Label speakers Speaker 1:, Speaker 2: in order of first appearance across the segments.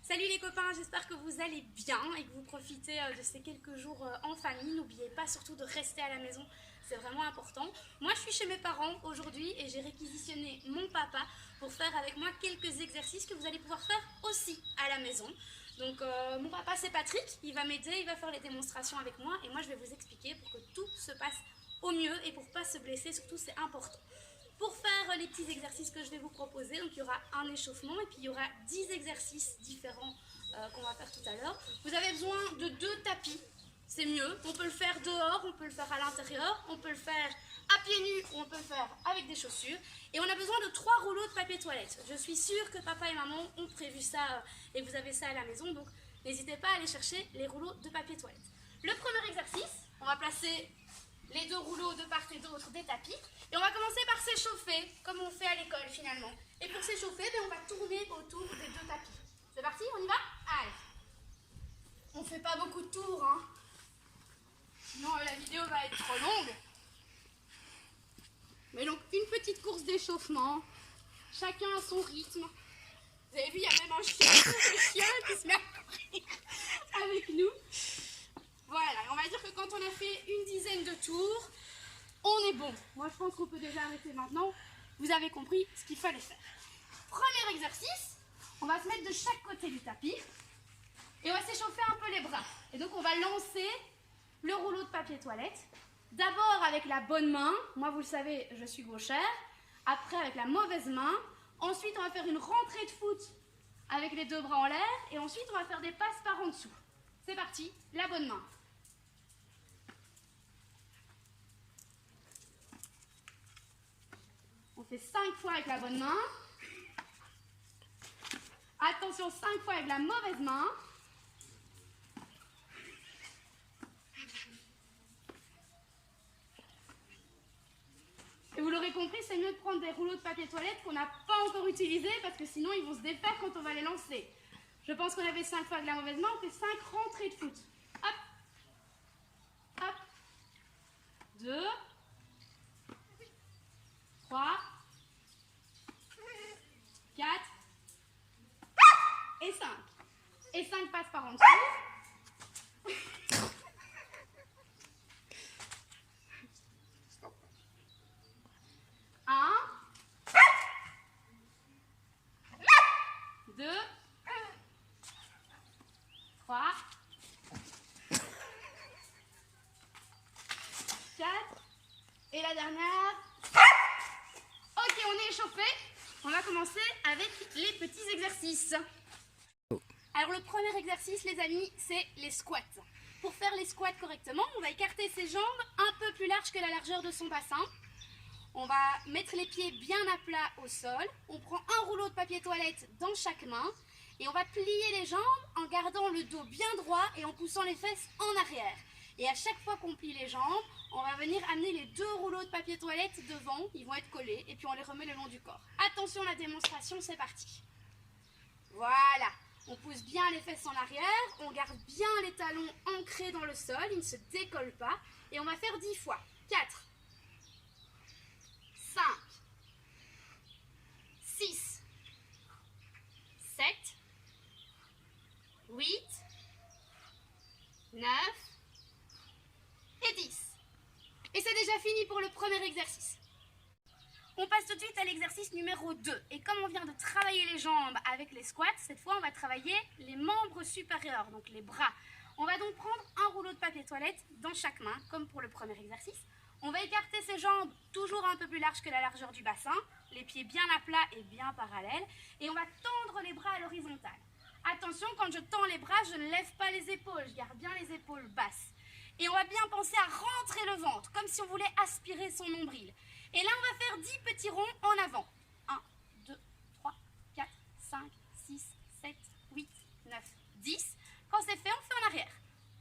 Speaker 1: Salut les copains, j'espère que vous allez bien et que vous profitez de ces quelques jours en famille. N'oubliez pas surtout de rester à la maison, c'est vraiment important. Moi je suis chez mes parents aujourd'hui et j'ai réquisitionné mon papa pour faire avec moi quelques exercices que vous allez pouvoir faire aussi à la maison. Donc mon papa c'est Patrick, il va m'aider, il va faire les démonstrations avec moi et moi je vais vous expliquer pour que tout se passe au mieux et pour ne pas se blesser, surtout c'est important. Pour faire les petits exercices que je vais vous proposer, donc il y aura un échauffement et puis il y aura 10 exercices différents qu'on va faire tout à l'heure. Vous avez besoin de 2 tapis, c'est mieux. On peut le faire dehors, on peut le faire à l'intérieur, on peut le faire à pieds nus ou on peut le faire avec des chaussures. Et on a besoin de 3 rouleaux de papier toilette. Je suis sûre que papa et maman ont prévu ça et que vous avez ça à la maison, donc n'hésitez pas à aller chercher les rouleaux de papier toilette. Le premier exercice, on va placer les 2 rouleaux de part et d'autre des tapis. Et on va commencer par s'échauffer, comme on fait à l'école finalement. Et pour s'échauffer, on va tourner autour des 2 tapis. C'est parti, on y va? Allez. On fait pas beaucoup de tours, hein. Sinon la vidéo va être trop longue. Mais donc une petite course d'échauffement. Chacun à son rythme. Vous avez vu, il y a même un chien qui se met à courir avec nous. Voilà, on va dire que quand on a fait une dizaine de tours, on est bon. Moi, je pense qu'on peut déjà arrêter maintenant. Vous avez compris ce qu'il fallait faire. Premier exercice, on va se mettre de chaque côté du tapis et on va s'échauffer un peu les bras. Et donc, on va lancer le rouleau de papier toilette. D'abord avec la bonne main. Moi, vous le savez, je suis gauchère. Après, avec la mauvaise main. Ensuite, on va faire une rentrée de foot avec les 2 bras en l'air. Et ensuite, on va faire des passes par en dessous. C'est parti, la bonne main. On fait 5 fois avec la bonne main. Attention, 5 fois avec la mauvaise main. Et vous l'aurez compris, c'est mieux de prendre des rouleaux de papier toilette qu'on n'a pas encore utilisés parce que sinon ils vont se défaire quand on va les lancer. Je pense qu'on avait 5 fois avec la mauvaise main, on fait 5 rentrées de foot. Hop, hop, 2, 3, 4 et 5. Et 5 passes par en dessous. 1, 2, 3, 4 et la dernière. Ok, on est échauffé. On va commencer avec les petits exercices. Alors le premier exercice, les amis, c'est les squats. Pour faire les squats correctement, on va écarter ses jambes un peu plus larges que la largeur de son bassin. On va mettre les pieds bien à plat au sol. On prend un rouleau de papier toilette dans chaque main. Et on va plier les jambes en gardant le dos bien droit et en poussant les fesses en arrière. Et à chaque fois qu'on plie les jambes, on va venir amener les 2 rouleaux de papier toilette devant. Ils vont être collés et puis on les remet le long du corps. Attention, la démonstration, c'est parti. Voilà. On pousse bien les fesses en arrière. On garde bien les talons ancrés dans le sol. Ils ne se décollent pas. Et on va faire 10 fois. 4. 5, 6, 7, 8, 9 et 10. Et c'est déjà fini pour le premier exercice. On passe tout de suite à l'exercice numéro 2. Et comme on vient de travailler les jambes avec les squats, cette fois on va travailler les membres supérieurs, donc les bras. On va donc prendre un rouleau de papier toilette dans chaque main, comme pour le premier exercice. On va écarter ses jambes toujours un peu plus larges que la largeur du bassin, les pieds bien à plat et bien parallèles, et on va tendre les bras à l'horizontale. Attention, quand je tends les bras, je ne lève pas les épaules, je garde bien les épaules basses. Et on va bien penser à rentrer le ventre, comme si on voulait aspirer son nombril. Et là, on va faire 10 petits ronds en avant. 1, 2, 3, 4, 5, 6, 7, 8, 9, 10. Quand c'est fait, on fait en arrière.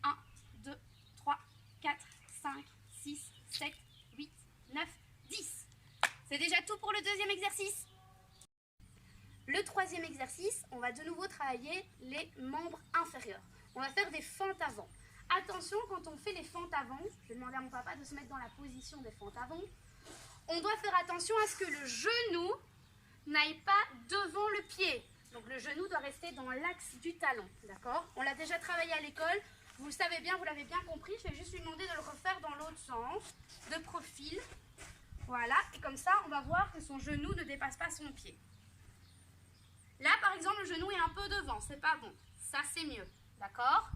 Speaker 1: 1, 2, 3, 4, 5, 6, 7, 8, 9, 10. C'est déjà tout pour le deuxième exercice. Le troisième exercice, on va de nouveau travailler les membres inférieurs. On va faire des fentes avant. Attention, quand on fait les fentes avant, je vais demander à mon papa de se mettre dans la position des fentes avant. On doit faire attention à ce que le genou n'aille pas devant le pied. Donc le genou doit rester dans l'axe du talon, d'accord? On l'a déjà travaillé à l'école, vous le savez bien, vous l'avez bien compris. Je vais juste lui demander de le refaire dans l'autre sens, de profil. Voilà, et comme ça, on va voir que son genou ne dépasse pas son pied. Là, par exemple, le genou est un peu devant, c'est pas bon. Ça, c'est mieux, d'accord?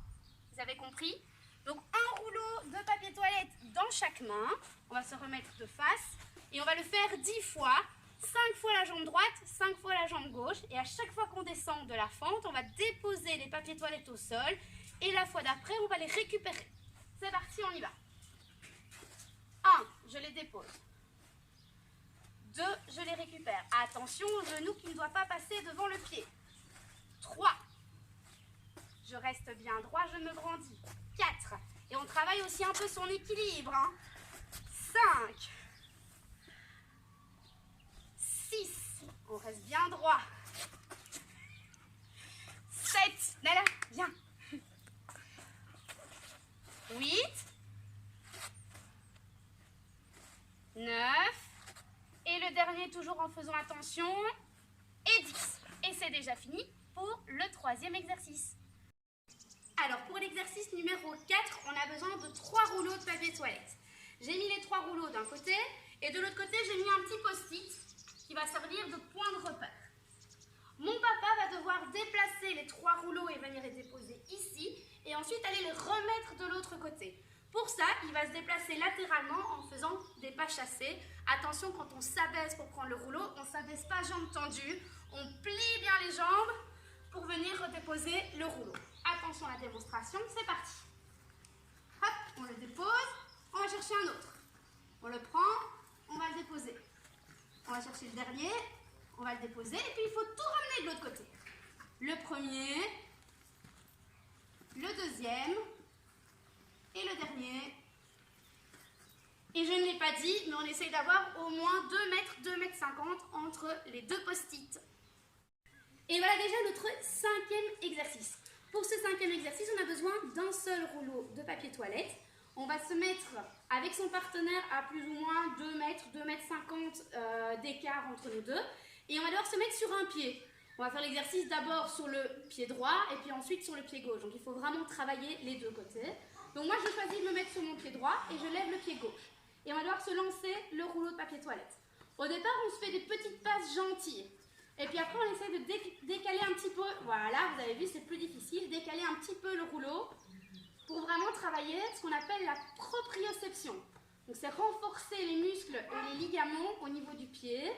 Speaker 1: Vous avez compris? Donc, un rouleau de papier toilette dans chaque main. On va se remettre de face et on va le faire 10 fois. 5 fois la jambe droite, 5 fois la jambe gauche. Et à chaque fois qu'on descend de la fente, on va déposer les papiers toilettes au sol. Et la fois d'après, on va les récupérer. C'est parti, on y va. 1, je les dépose. 2, je les récupère. Attention au genou qui ne doit pas passer devant le pied. 3, je reste bien droit, je me grandis. 4, et on travaille aussi un peu son équilibre. 5, 6, on reste bien droit. 7, Nala, viens. 8, 9, et le dernier toujours en faisant attention, et 10. Et c'est déjà fini pour le 3e exercice. Alors pour l'exercice numéro 4, on a besoin de 3 rouleaux de papier toilette. J'ai mis les 3 rouleaux d'un côté et de l'autre côté j'ai mis un petit post-it qui va servir de point de repère. Mon papa va devoir déplacer les 3 rouleaux et venir les déposer ici et ensuite aller les remettre de l'autre côté. Pour ça, il va se déplacer latéralement en faisant des pas chassés. Attention, quand on s'abaisse pour prendre le rouleau, on ne s'abaisse pas jambes tendues, on plie bien les jambes pour venir redéposer le rouleau. Attention à la démonstration, c'est parti. Hop, on le dépose, on va chercher un autre. On le prend, on va le déposer. On va chercher le dernier, on va le déposer et puis il faut tout ramener de l'autre côté. Le premier, le deuxième et le dernier. Et je ne l'ai pas dit, mais on essaye d'avoir au moins 2 mètres, 2 mètres 50 entre les 2 post-it. Et voilà déjà notre 5e exercice. Pour ce 5e exercice, on a besoin d'un seul rouleau de papier toilette. On va se mettre avec son partenaire à plus ou moins 2 mètres, 2 mètres 50 d'écart entre nous deux. Et on va devoir se mettre sur un pied. On va faire l'exercice d'abord sur le pied droit et puis ensuite sur le pied gauche. Donc il faut vraiment travailler les deux côtés. Donc moi je choisis de me mettre sur mon pied droit et je lève le pied gauche. Et on va devoir se lancer le rouleau de papier toilette. Au départ, on se fait des petites passes gentilles. Et puis après, on essaie de décaler un petit peu. Voilà, vous avez vu, c'est plus difficile. Décaler un petit peu le rouleau pour vraiment travailler ce qu'on appelle la proprioception. Donc c'est renforcer les muscles et les ligaments au niveau du pied.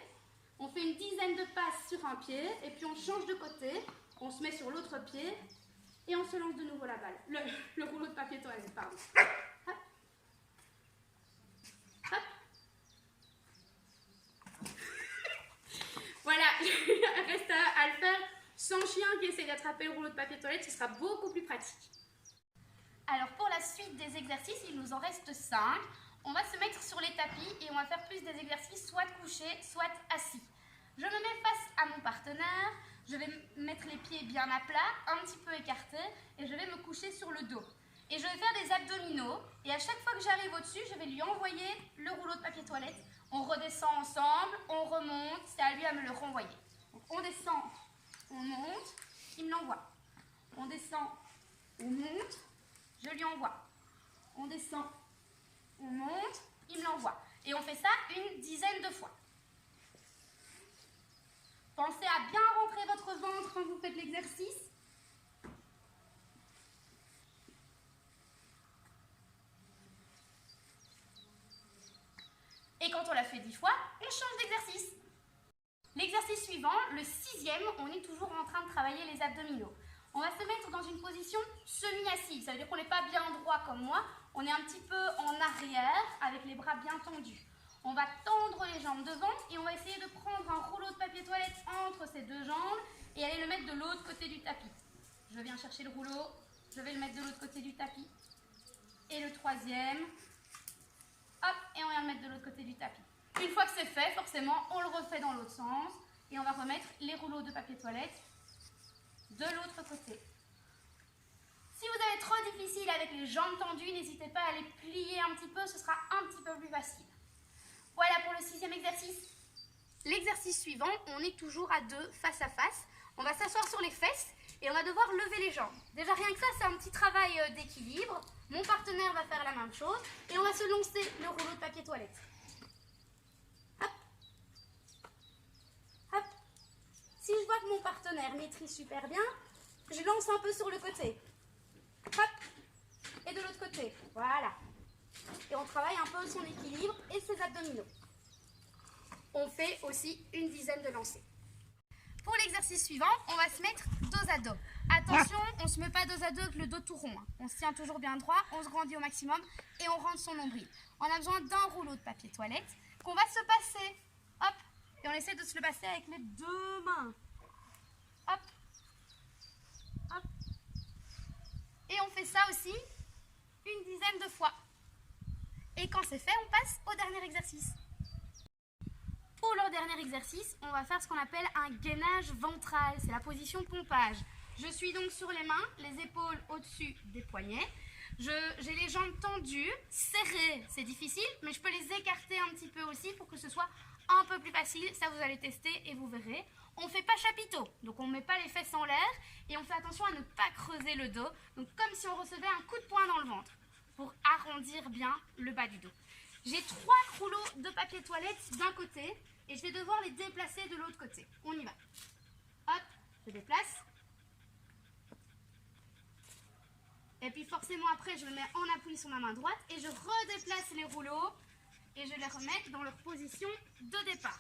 Speaker 1: On fait une dizaine de passes sur un pied et puis on change de côté. On se met sur l'autre pied et on se lance de nouveau la balle. Le rouleau de papier toilette, pardon. Hop. Hop. Voilà, reste à le faire sans chien qui essaie d'attraper le rouleau de papier toilette, ce sera beaucoup plus pratique. Alors pour la suite des exercices, il nous en reste 5. On va se mettre sur les tapis et on va faire plus des exercices soit couchés, soit assis. Je me mets face à mon partenaire, je vais mettre les pieds bien à plat, un petit peu écartés et je vais me coucher sur le dos. Et je vais faire des abdominaux et à chaque fois que j'arrive au-dessus, je vais lui envoyer le rouleau de papier toilette. On redescend ensemble, on remonte, c'est à lui à me le renvoyer. Donc on descend, on monte, il me l'envoie. On descend, on monte, je lui envoie. On descend, on monte, il me l'envoie. Et on fait ça une dizaine de fois. Pensez à bien rentrer votre ventre quand vous faites l'exercice. Et quand on l'a fait 10 fois, on change d'exercice. L'exercice suivant, le 6e, on est toujours en train de travailler les abdominaux. On va se mettre dans une position semi-assise. Ça veut dire qu'on n'est pas bien droit comme moi. On est un petit peu en arrière avec les bras bien tendus. On va tendre les jambes devant et on va essayer de prendre un rouleau de papier toilette entre ces deux jambes et aller le mettre de l'autre côté du tapis. Je viens chercher le rouleau, je vais le mettre de l'autre côté du tapis. Et le 3e, hop, et on vient le mettre de l'autre côté du tapis. Une fois que c'est fait, forcément, on le refait dans l'autre sens et on va remettre les rouleaux de papier toilette de l'autre côté. Si vous avez trop difficile avec les jambes tendues, n'hésitez pas à les plier un petit peu, ce sera un petit peu plus facile. Voilà pour le 6e exercice. L'exercice suivant, on est toujours à 2 face à face. On va s'asseoir sur les fesses et on va devoir lever les jambes. Déjà rien que ça, c'est un petit travail d'équilibre. Mon partenaire va faire la même chose et on va se lancer le rouleau de papier toilette. Hop. Hop. Si je vois que mon partenaire maîtrise super bien, je lance un peu sur le côté. Hop. Et de l'autre côté. Voilà. Et on travaille un peu son équilibre et ses abdominaux. On fait aussi une dizaine de lancers. Pour l'exercice suivant, on va se mettre dos à dos. Attention, on ne se met pas dos à dos avec le dos tout rond. On se tient toujours bien droit, on se grandit au maximum et on rentre son nombril. On a besoin d'un rouleau de papier toilette qu'on va se passer. Hop. Et on essaie de se le passer avec les deux mains. Hop. Hop. Et on fait ça aussi une dizaine de fois. Et quand c'est fait, on passe au dernier exercice. Pour le dernier exercice, on va faire ce qu'on appelle un gainage ventral. C'est la position pompage. Je suis donc sur les mains, les épaules au-dessus des poignets. J'ai les jambes tendues, serrées. C'est difficile, mais je peux les écarter un petit peu aussi pour que ce soit un peu plus facile. Ça, vous allez tester et vous verrez. On ne fait pas chapiteau, donc on ne met pas les fesses en l'air et on fait attention à ne pas creuser le dos. Donc comme si on recevait un coup de poing dans le ventre pour arrondir bien le bas du dos. J'ai 3 rouleaux de papier toilette d'un côté et je vais devoir les déplacer de l'autre côté. On y va. Hop, je déplace. Et puis forcément après, je me mets en appui sur ma main droite et je redéplace les rouleaux et je les remets dans leur position de départ.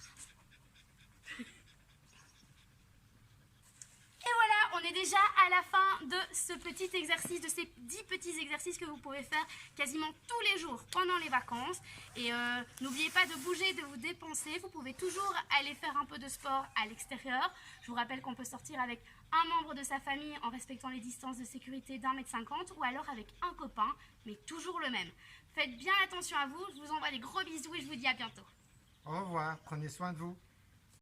Speaker 1: Et voilà, on est déjà à la fin de ce petit exercice, de ces 10 petits exercices que vous pouvez faire quasiment tous les jours pendant les vacances. Et n'oubliez pas de bouger, de vous dépenser. Vous pouvez toujours aller faire un peu de sport à l'extérieur. Je vous rappelle qu'on peut sortir avec un membre de sa famille en respectant les distances de sécurité d'1,50 m ou alors avec un copain, mais toujours le même. Faites bien attention à vous, je vous envoie des gros bisous et je vous dis à bientôt.
Speaker 2: Au revoir, prenez soin de vous.